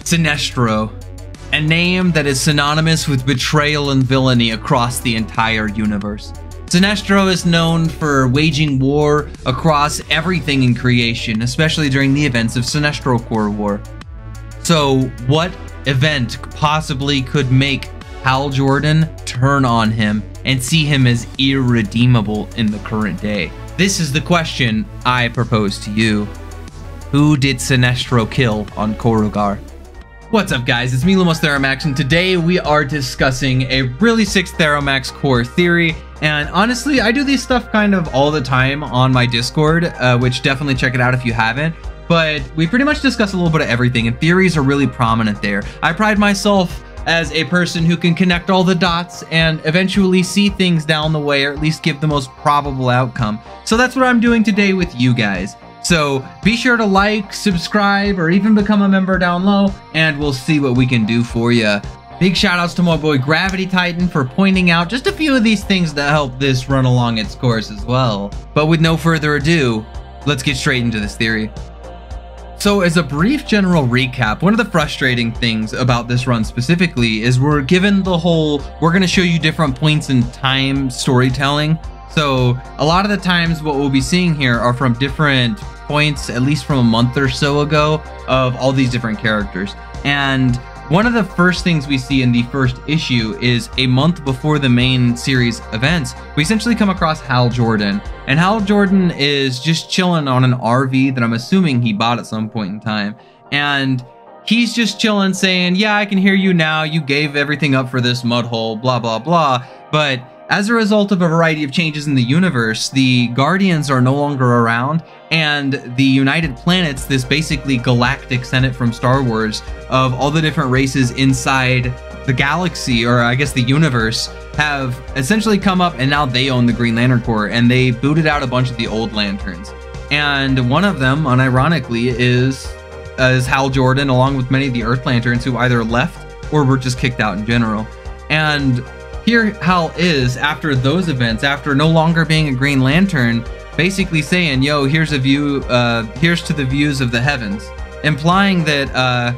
Sinestro, a name that is synonymous with betrayal and villainy across the entire universe. Sinestro is known for waging war across everything in creation, especially during the events of Sinestro Corps War. So, what event possibly could make Hal Jordan turn on him and see him as irredeemable in the current day? This is the question I propose to you. Who did Sinestro kill on Korugar? What's up, guys? It's me, Lumos Theromax, and today we are discussing a really sick Theromax Corps theory. And honestly, I do this stuff kind of all the time on my Discord, which definitely check it out if you haven't. But we pretty much discuss a little bit of everything, and theories are really prominent there. I pride myself as a person who can connect all the dots and eventually see things down the way, or at least give the most probable outcome. So that's what I'm doing today with you guys. So be sure to like, subscribe, or even become a member down low, and we'll see what we can do for you. Big shout outs to my boy Gravity Titan for pointing out just a few of these things that help this run along its course as well. But with no further ado, let's get straight into this theory. So as a brief general recap, one of the frustrating things about this run specifically is we're given the whole, we're going to show you different points in time storytelling. So a lot of the times what we'll be seeing here are from different points, at least from a month or so ago, of all these different characters. And one of the first things we see in the first issue is a month before the main series events, we essentially come across Hal Jordan. And Hal Jordan is just chilling on an RV that I'm assuming he bought at some point in time. And he's just chilling saying, yeah, I can hear you now. You gave everything up for this mud hole, blah, blah, blah. But as a result of a variety of changes in the universe, the Guardians are no longer around, and the United Planets, this basically galactic senate from Star Wars of all the different races inside the galaxy, or I guess the universe, have essentially come up, and now they own the Green Lantern Corps, and they booted out a bunch of the old Lanterns. And one of them, unironically, is Hal Jordan, along with many of the Earth Lanterns who either left or were just kicked out in general. And here Hal is, after those events, after no longer being a Green Lantern, basically saying, yo, here's a view, here's to the views of the heavens, implying that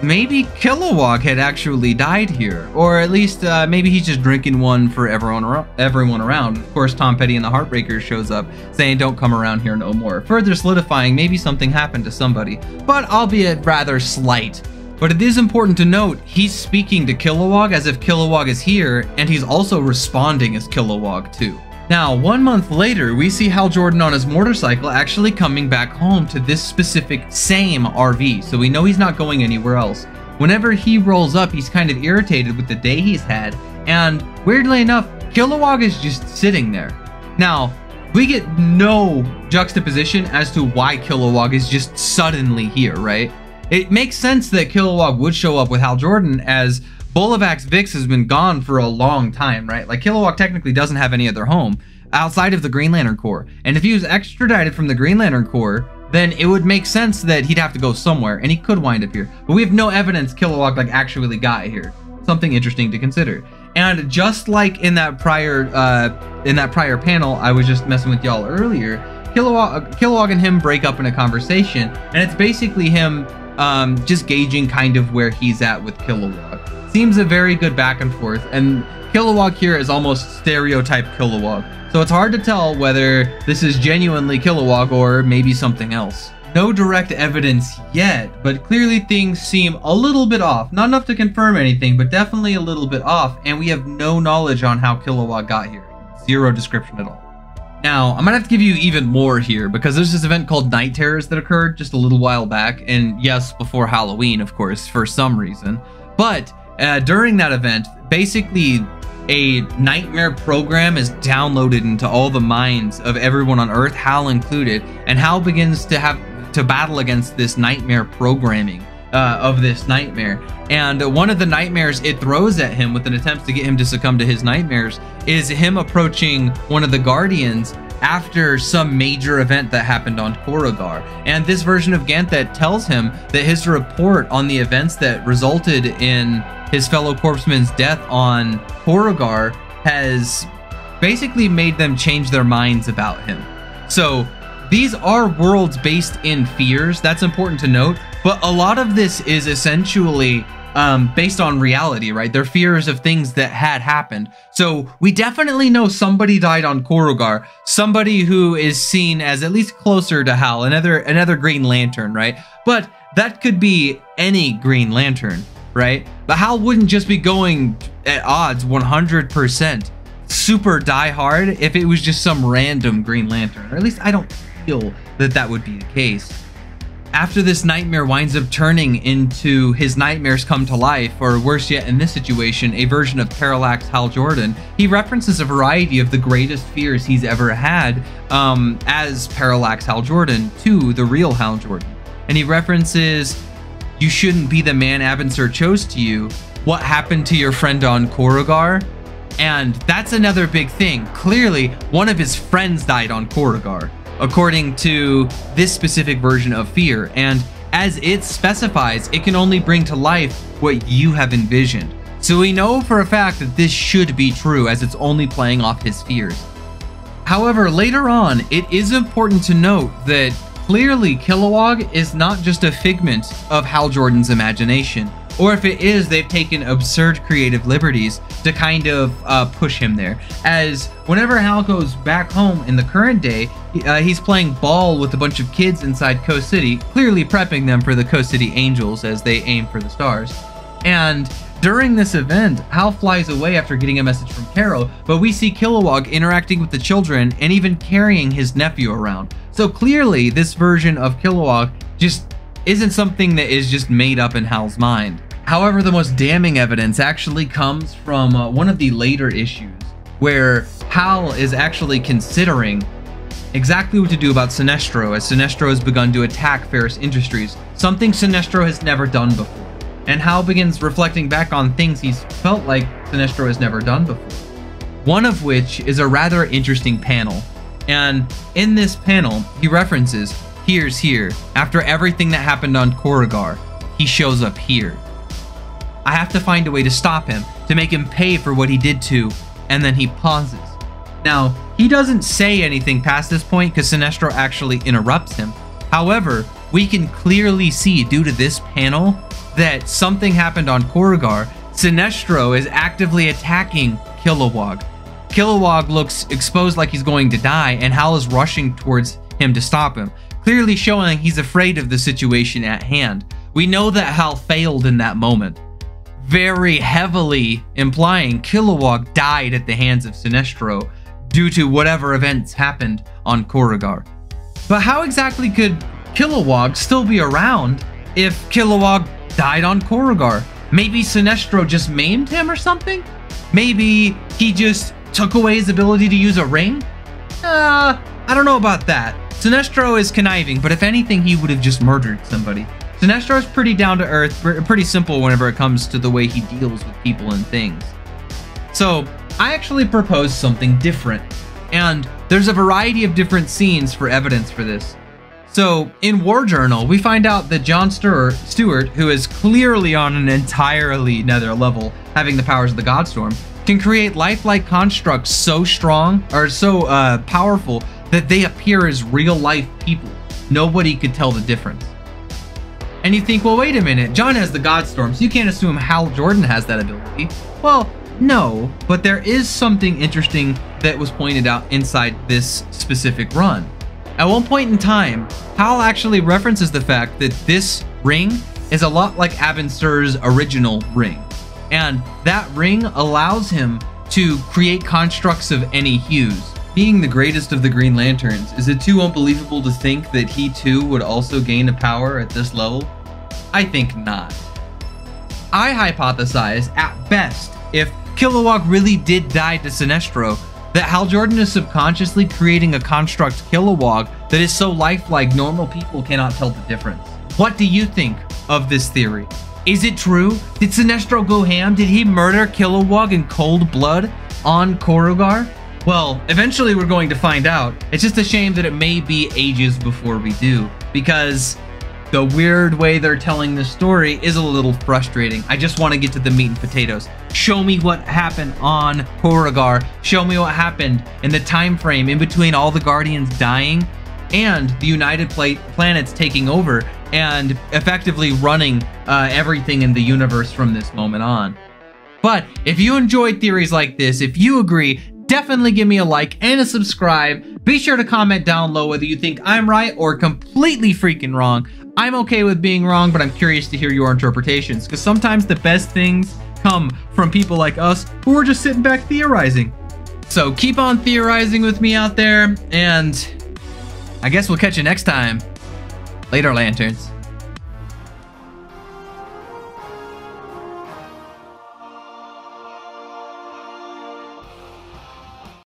maybe Kilowog had actually died here, or at least maybe he's just drinking one for everyone around. Of course, Tom Petty and the Heartbreakers shows up saying, don't come around here no more, further solidifying maybe something happened to somebody, but albeit rather slight. But it is important to note, he's speaking to Kilowog as if Kilowog is here, and he's also responding as Kilowog too. Now, 1 month later, we see Hal Jordan on his motorcycle actually coming back home to this specific same RV, so we know he's not going anywhere else. Whenever he rolls up, he's kind of irritated with the day he's had, and weirdly enough, Kilowog is just sitting there. Now, we get no juxtaposition as to why Kilowog is just suddenly here, right? It makes sense that Kilowog would show up with Hal Jordan, as Bolavax Vix has been gone for a long time, right? Like, Kilowog technically doesn't have any other home outside of the Green Lantern Corps. And if he was extradited from the Green Lantern Corps, then it would make sense that he'd have to go somewhere, and he could wind up here. But we have no evidence Kilowog like actually got here. Something interesting to consider. And just like in that prior panel I was just messing with y'all earlier, Kilowog and him break up in a conversation, and it's basically him just gauging kind of where he's at with Kilowog. Seems a very good back and forth, and Kilowog here is almost stereotype Kilowog. So it's hard to tell whether this is genuinely Kilowog or maybe something else. No direct evidence yet, but clearly things seem a little bit off. Not enough to confirm anything, but definitely a little bit off, and we have no knowledge on how Kilowog got here. Zero description at all. Now, I'm gonna have to give you even more here, because there's this event called Night Terrors that occurred just a little while back, and yes, before Halloween, of course, for some reason. But during that event, basically a nightmare program is downloaded into all the minds of everyone on Earth, Hal included, and Hal begins to have to battle against this nightmare programming of this nightmare. And one of the nightmares it throws at him with an attempt to get him to succumb to his nightmares is him approaching one of the Guardians after some major event that happened on Korugar. And this version of Ganthet tells him that his report on the events that resulted in his fellow corpsman's death on Korugar has basically made them change their minds about him. So these are worlds based in fears, that's important to note, But a lot of this is essentially based on reality, right? They're fears of things that had happened. So we definitely know somebody died on Korugar, somebody who is seen as at least closer to Hal, another Green Lantern, right? But that could be any Green Lantern, right? But Hal wouldn't just be going at odds 100% super diehard if it was just some random Green Lantern, or at least I don't feel that that would be the case. After this nightmare winds up turning into his nightmares come to life, or worse yet in this situation, a version of Parallax Hal Jordan, he references a variety of the greatest fears he's ever had as Parallax Hal Jordan to the real Hal Jordan. And he references, "You shouldn't be the man Abensur chose to you. What happened to your friend on Korugar?" And that's another big thing. Clearly, one of his friends died on Korugar, according to this specific version of fear, and as it specifies, it can only bring to life what you have envisioned. So we know for a fact that this should be true, as it's only playing off his fears. However, later on, it is important to note that clearly Kilowog is not just a figment of Hal Jordan's imagination, or if it is, they've taken absurd creative liberties to kind of push him there. As whenever Hal goes back home in the current day, he's playing ball with a bunch of kids inside Coast City, clearly prepping them for the Coast City Angels as they aim for the stars. And during this event, Hal flies away after getting a message from Carol, but we see Kilowog interacting with the children and even carrying his nephew around. So clearly, this version of Kilowog just isn't something that is just made up in Hal's mind. However, the most damning evidence actually comes from one of the later issues, where Hal is actually considering exactly what to do about Sinestro, as Sinestro has begun to attack Ferris Industries, something Sinestro has never done before. And Hal begins reflecting back on things he's felt like Sinestro has never done before. One of which is a rather interesting panel. And in this panel, he references, "Here's here. After everything that happened on Korugar, he shows up here. I have to find a way to stop him, to make him pay for what he did to," and then he pauses. Now, he doesn't say anything past this point because Sinestro actually interrupts him. However, we can clearly see due to this panel that something happened on Korugar. Sinestro is actively attacking Kilowog. Kilowog looks exposed like he's going to die, and Hal is rushing towards him to stop him, clearly showing he's afraid of the situation at hand. We know that Hal failed in that moment, very heavily implying Kilowog died at the hands of Sinestro due to whatever events happened on Korugar. But how exactly could Kilowog still be around if Kilowog died on Korugar? Maybe Sinestro just maimed him or something? Maybe he just took away his ability to use a ring? I don't know about that. Sinestro is conniving, but if anything, he would have just murdered somebody. Sinestro is pretty down to earth, pretty simple whenever it comes to the way he deals with people and things. So I actually proposed something different, and there's a variety of different scenes for evidence for this. So in War Journal, we find out that John Stewart, who is clearly on an entirely another level, having the powers of the Godstorm, can create lifelike constructs so strong or so powerful that they appear as real life people. Nobody could tell the difference. And you think, well, wait a minute, John has the Godstorm, so you can't assume Hal Jordan has that ability. Well, no, but there is something interesting that was pointed out inside this specific run. At one point in time, Hal actually references the fact that this ring is a lot like Abensur's original ring. And that ring allows him to create constructs of any hues. Being the greatest of the Green Lanterns, is it too unbelievable to think that he too would also gain a power at this level? I think not. I hypothesize, at best, if Kilowog really did die to Sinestro, that Hal Jordan is subconsciously creating a construct Kilowog that is so lifelike normal people cannot tell the difference. What do you think of this theory? Is it true? Did Sinestro go ham? Did he murder Kilowog in cold blood on Korugar? Well, eventually we're going to find out. It's just a shame that it may be ages before we do, because the weird way they're telling this story is a little frustrating. I just want to get to the meat and potatoes. Show me what happened on Korugar. Show me what happened in the time frame in between all the Guardians dying and the United Planets taking over. and effectively running everything in the universe from this moment on. But if you enjoyed theories like this, if you agree, definitely give me a like and a subscribe. Be sure to comment down low whether you think I'm right or completely freaking wrong. I'm okay with being wrong, but I'm curious to hear your interpretations, because sometimes the best things come from people like us who are just sitting back theorizing. So keep on theorizing with me out there, and I guess we'll catch you next time. Later, Lanterns.